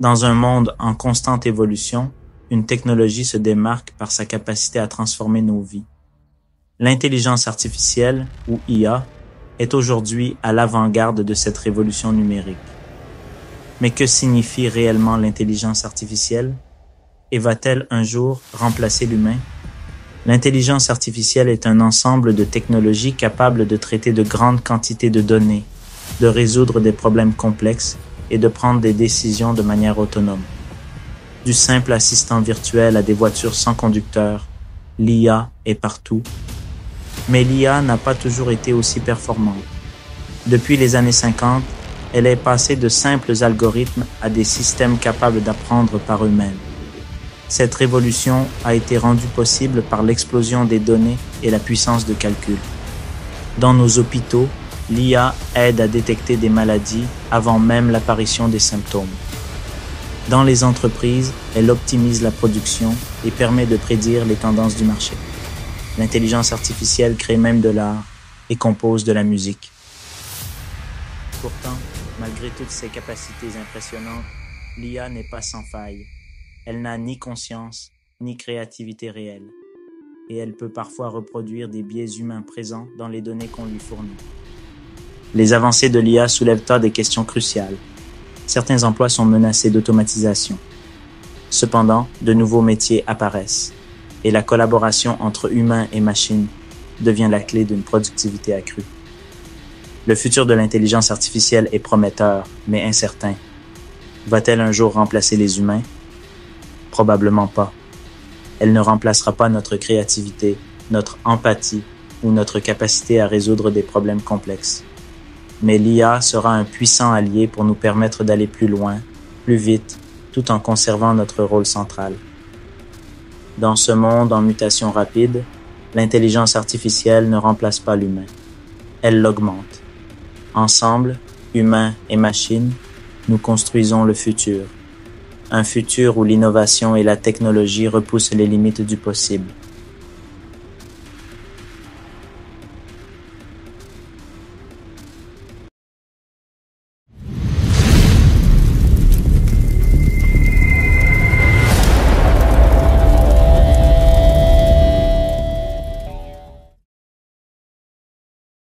Dans un monde en constante évolution, une technologie se démarque par sa capacité à transformer nos vies. L'intelligence artificielle, ou IA, est aujourd'hui à l'avant-garde de cette révolution numérique. Mais que signifie réellement l'intelligence artificielle? Et va-t-elle un jour remplacer l'humain? L'intelligence artificielle est un ensemble de technologies capables de traiter de grandes quantités de données, de résoudre des problèmes complexes et de prendre des décisions de manière autonome. Du simple assistant virtuel à des voitures sans conducteur, l'IA est partout. Mais l'IA n'a pas toujours été aussi performante. Depuis les années 50, elle est passée de simples algorithmes à des systèmes capables d'apprendre par eux-mêmes. Cette révolution a été rendue possible par l'explosion des données et la puissance de calcul. Dans nos hôpitaux, l'IA aide à détecter des maladies avant même l'apparition des symptômes. Dans les entreprises, elle optimise la production et permet de prédire les tendances du marché. L'intelligence artificielle crée même de l'art et compose de la musique. Pourtant, malgré toutes ces capacités impressionnantes, l'IA n'est pas sans faille. Elle n'a ni conscience, ni créativité réelle. Et elle peut parfois reproduire des biais humains présents dans les données qu'on lui fournit. Les avancées de l'IA soulèvent des questions cruciales. Certains emplois sont menacés d'automatisation. Cependant, de nouveaux métiers apparaissent. Et la collaboration entre humains et machines devient la clé d'une productivité accrue. Le futur de l'intelligence artificielle est prometteur, mais incertain. Va-t-elle un jour remplacer les humains? Probablement pas. Elle ne remplacera pas notre créativité, notre empathie ou notre capacité à résoudre des problèmes complexes. Mais l'IA sera un puissant allié pour nous permettre d'aller plus loin, plus vite, tout en conservant notre rôle central. Dans ce monde en mutation rapide, l'intelligence artificielle ne remplace pas l'humain. Elle l'augmente. Ensemble, humains et machines, nous construisons le futur. Un futur où l'innovation et la technologie repoussent les limites du possible.